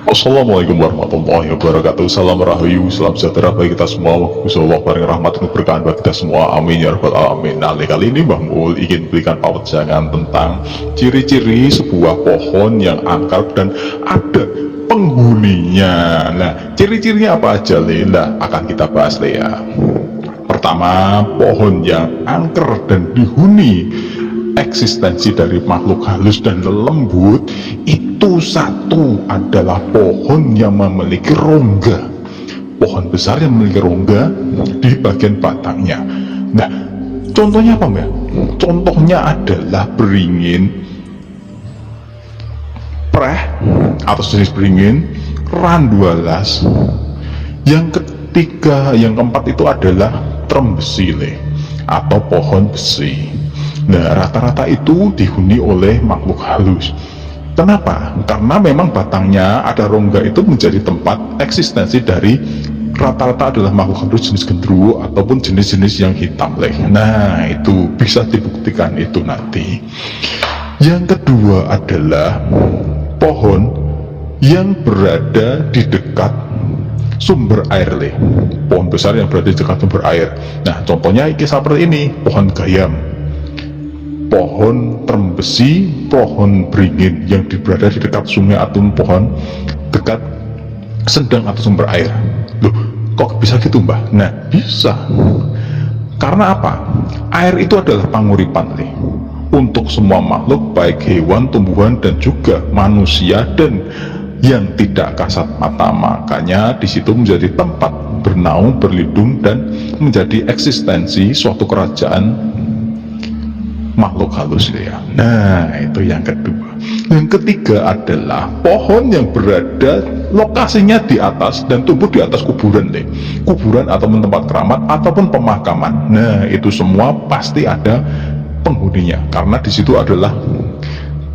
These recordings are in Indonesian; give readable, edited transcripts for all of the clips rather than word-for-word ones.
Assalamualaikum warahmatullahi wabarakatuh. Salam rahayu, salam sejahtera bagi kita semua. Wassalamualaikum paring rahmat dan berkahan bagi kita semua. Amin ya rabbal alamin. Nah, kali ini Mbah Mul ingin berikan pawajangan tentang ciri-ciri sebuah pohon yang angker dan ada penghuninya. Nah, ciri-cirinya apa aja Lela? Akan kita bahas ya. Pertama, pohon yang angker dan dihuni eksistensi dari makhluk halus dan lembut itu satu adalah pohon yang memiliki rongga. Pohon besar yang memiliki rongga di bagian batangnya. Nah, contohnya apa Mbak? Contohnya adalah beringin, preh atau jenis beringin, randualas. Yang ketiga, yang keempat itu adalah trembesile atau pohon besi. Nah, rata-rata itu dihuni oleh makhluk halus. Kenapa? Karena memang batangnya ada rongga itu menjadi tempat eksistensi dari rata-rata adalah makhluk halus jenis gendruwo ataupun jenis-jenis yang hitam. Nah, itu bisa dibuktikan itu nanti. Yang kedua adalah pohon yang berada di dekat sumber air. Pohon besar yang berada di dekat sumber air. Nah, contohnya seperti ini, pohon gayam, pohon trembesi, pohon beringin yang berada di dekat sungai atau pohon dekat sendang atau sumber air. Loh, kok bisa gitu Mbah? Nah, bisa. Karena apa? Air itu adalah panguripan untuk semua makhluk, baik hewan, tumbuhan, dan juga manusia dan yang tidak kasat mata. Makanya di situ menjadi tempat bernaung, berlindung, dan menjadi eksistensi suatu kerajaan makhluk halus ya. Nah, itu yang kedua. Yang ketiga adalah pohon yang berada lokasinya di atas dan tumbuh di atas kuburan kuburan ataupun tempat keramat ataupun pemakaman. Nah, itu semua pasti ada penghuninya karena di situ adalah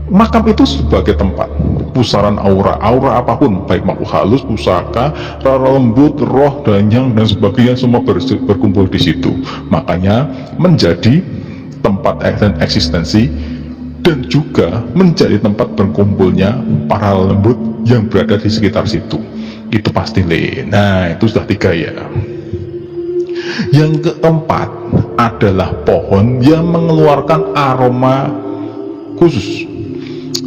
makam itu sebagai tempat pusaran aura apapun, baik makhluk halus, pusaka, rara lembut, roh, danyang dan sebagainya semua berkumpul di situ. Makanya menjadi tempat eksistensi dan juga menjadi tempat berkumpulnya para lembut yang berada di sekitar situ. Itu pasti Nah, itu sudah tiga ya. Yang keempat adalah pohon yang mengeluarkan aroma khusus.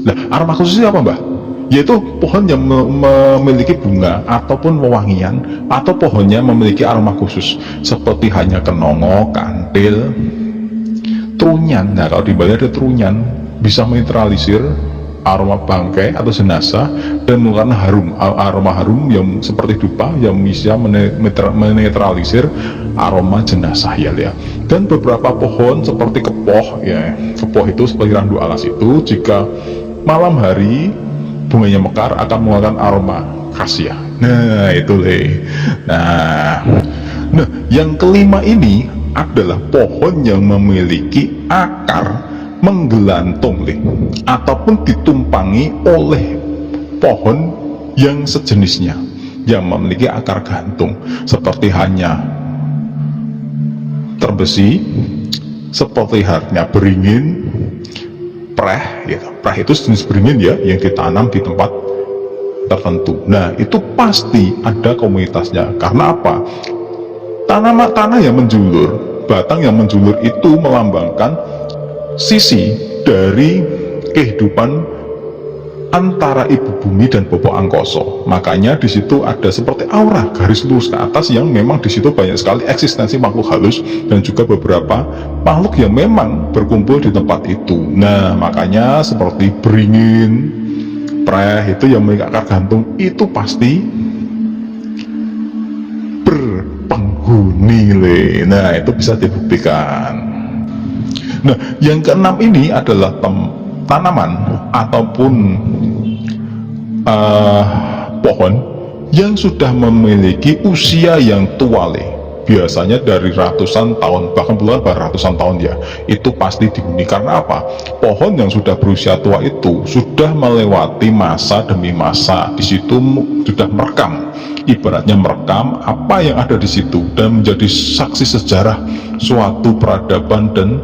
Nah, aroma khususnya apa Mbah? Yaitu pohon yang memiliki bunga ataupun wewangian, atau pohonnya memiliki aroma khusus seperti hanya kenongo, kantil, trunyan. Nah, kalau di Bali ada trunyan, bisa menetralisir aroma bangkai atau jenazah dan mengeluarkan aroma harum yang seperti dupa yang bisa menetralisir aroma jenazah ya. Dan beberapa pohon seperti kepoh ya, kepoh itu seperti randu alas itu jika malam hari bunganya mekar akan mengeluarkan aroma khas ya. Nah, itu Nah, yang kelima ini adalah pohon yang memiliki akar menggelantung ataupun ditumpangi oleh pohon yang sejenisnya yang memiliki akar gantung seperti hanya terbesi, seperti halnya beringin, preh gitu. Preh itu jenis beringin ya yang ditanam di tempat tertentu. Nah, itu pasti ada komunitasnya. Karena apa? Tanah yang menjulur, batang yang menjulur itu melambangkan sisi dari kehidupan antara ibu bumi dan bobo angkoso. Makanya di situ ada seperti aura garis lurus ke atas yang memang di situ banyak sekali eksistensi makhluk halus dan juga beberapa makhluk yang memang berkumpul di tempat itu. Nah, makanya seperti beringin, preh itu yang memiliki akar gantung itu pasti berpenghuni. Nah, itu bisa dibuktikan. Nah, yang keenam ini adalah tanaman ataupun pohon yang sudah memiliki usia yang tua biasanya dari ratusan tahun, bahkan puluhan ratusan tahun ya. Itu pasti dihuni. Karena apa? Pohon yang sudah berusia tua itu sudah melewati masa demi masa. Di situ sudah merekam, ibaratnya merekam apa yang ada di situ dan menjadi saksi sejarah suatu peradaban dan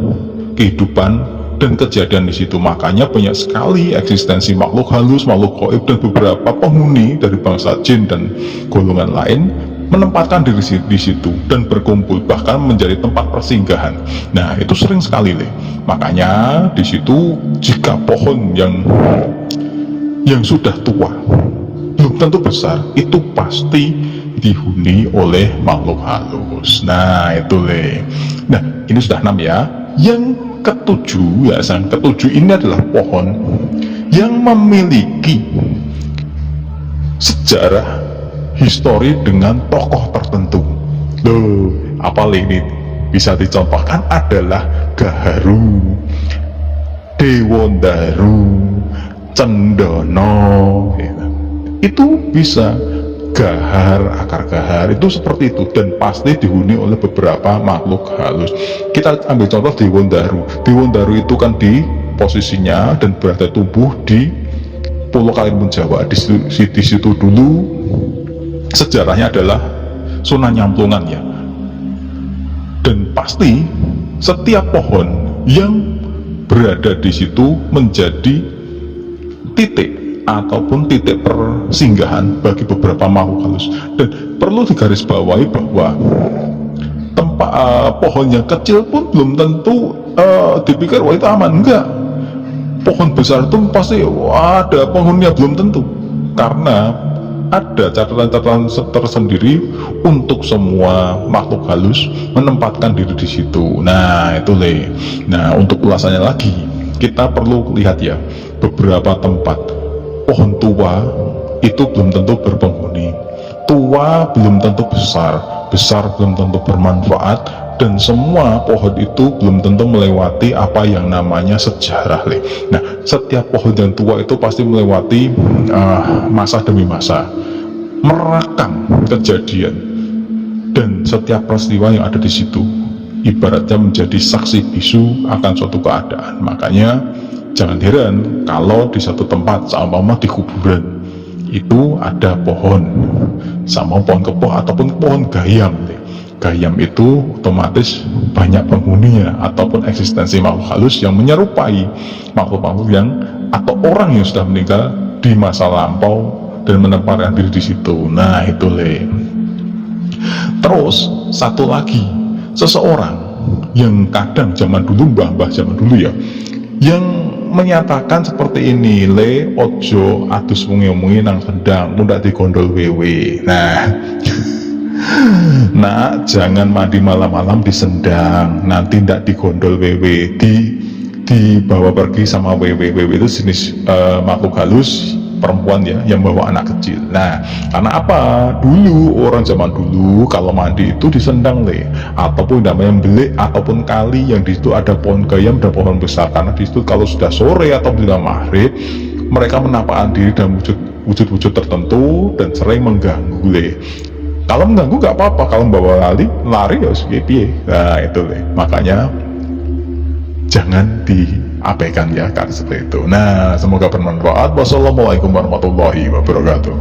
kehidupan dan kejadian di situ. Makanya banyak sekali eksistensi makhluk halus, makhluk gaib, dan beberapa penghuni dari bangsa jin dan golongan lain menempatkan diri di situ dan berkumpul, bahkan menjadi tempat persinggahan. Nah, itu sering sekali Le. Makanya di situ jika pohon yang sudah tua, belum tentu besar, itu pasti dihuni oleh makhluk halus. Nah, itu Le. Nah, ini sudah 6 ya. Yang ketujuh, yang ketujuh ini adalah pohon yang memiliki sejarah histori dengan tokoh tertentu. Loh, apa ini bisa dicontohkan adalah Gaharu, Dewondaru, Cendono. Itu bisa gahar, akar gahar, itu seperti itu, dan pasti dihuni oleh beberapa makhluk halus. Kita ambil contoh Dewondaru. Dewondaru itu kan di posisinya dan berada tumbuh di Pulau Karimun Jawa. Di situ dulu sejarahnya adalah Sunan Nyamplungan ya. Dan pasti setiap pohon yang berada di situ menjadi titik ataupun titik persinggahan bagi beberapa makhluk halus. Dan perlu digarisbawahi bahwa tempat pohon yang kecil pun belum tentu dipikir wah itu aman. Enggak, pohon besar itu pasti ada penghuninya, belum tentu, karena ada catatan-catatan tersendiri untuk semua makhluk halus menempatkan diri di situ. Nah, itu Le. Nah, untuk ulasannya lagi, kita perlu lihat ya, beberapa tempat pohon tua itu belum tentu berpenghuni. Tua belum tentu besar, besar belum tentu bermanfaat, dan semua pohon itu belum tentu melewati apa yang namanya sejarah Le. Nah, setiap pohon yang tua itu pasti melewati masa demi masa, merekam kejadian, dan setiap peristiwa yang ada di situ ibaratnya menjadi saksi bisu akan suatu keadaan. Makanya jangan heran kalau di satu tempat, sama di kuburan itu ada pohon, sama pohon kepoh ataupun pohon gayam. Gayam itu otomatis banyak penghuninya ataupun eksistensi makhluk halus yang menyerupai makhluk-makhluk yang atau orang yang sudah meninggal di masa lampau dan menempatkan diri di situ. Nah, itu Le. Terus satu lagi, seseorang yang kadang zaman dulu, mbah-mbah zaman dulu ya, yang menyatakan seperti ini Le, ojo adus wengi-wengi nang sendang mundak digondol wewe. Nah, jangan mandi malam-malam di sendang, nanti ndak digondol wewe, dibawa pergi sama wewe. Wewe itu jenis makhluk halus perempuan ya, yang bawa anak kecil. Nah, karena apa? Dulu, orang zaman dulu kalau mandi itu di sendang Le, ataupun namanya belik, ataupun kali yang di situ ada pohon gayam dan pohon besar. Karena di situ kalau sudah sore atau bila maghrib, mereka menampakkan diri dalam wujud-wujud tertentu dan sering mengganggu Le. Kalau mengganggu nggak apa-apa, kalau membawa lari ya piye. Nah, itu Le. Makanya jangan diabaikan ya, kan seperti itu. Nah, semoga bermanfaat. Wassalamualaikum warahmatullahi wabarakatuh.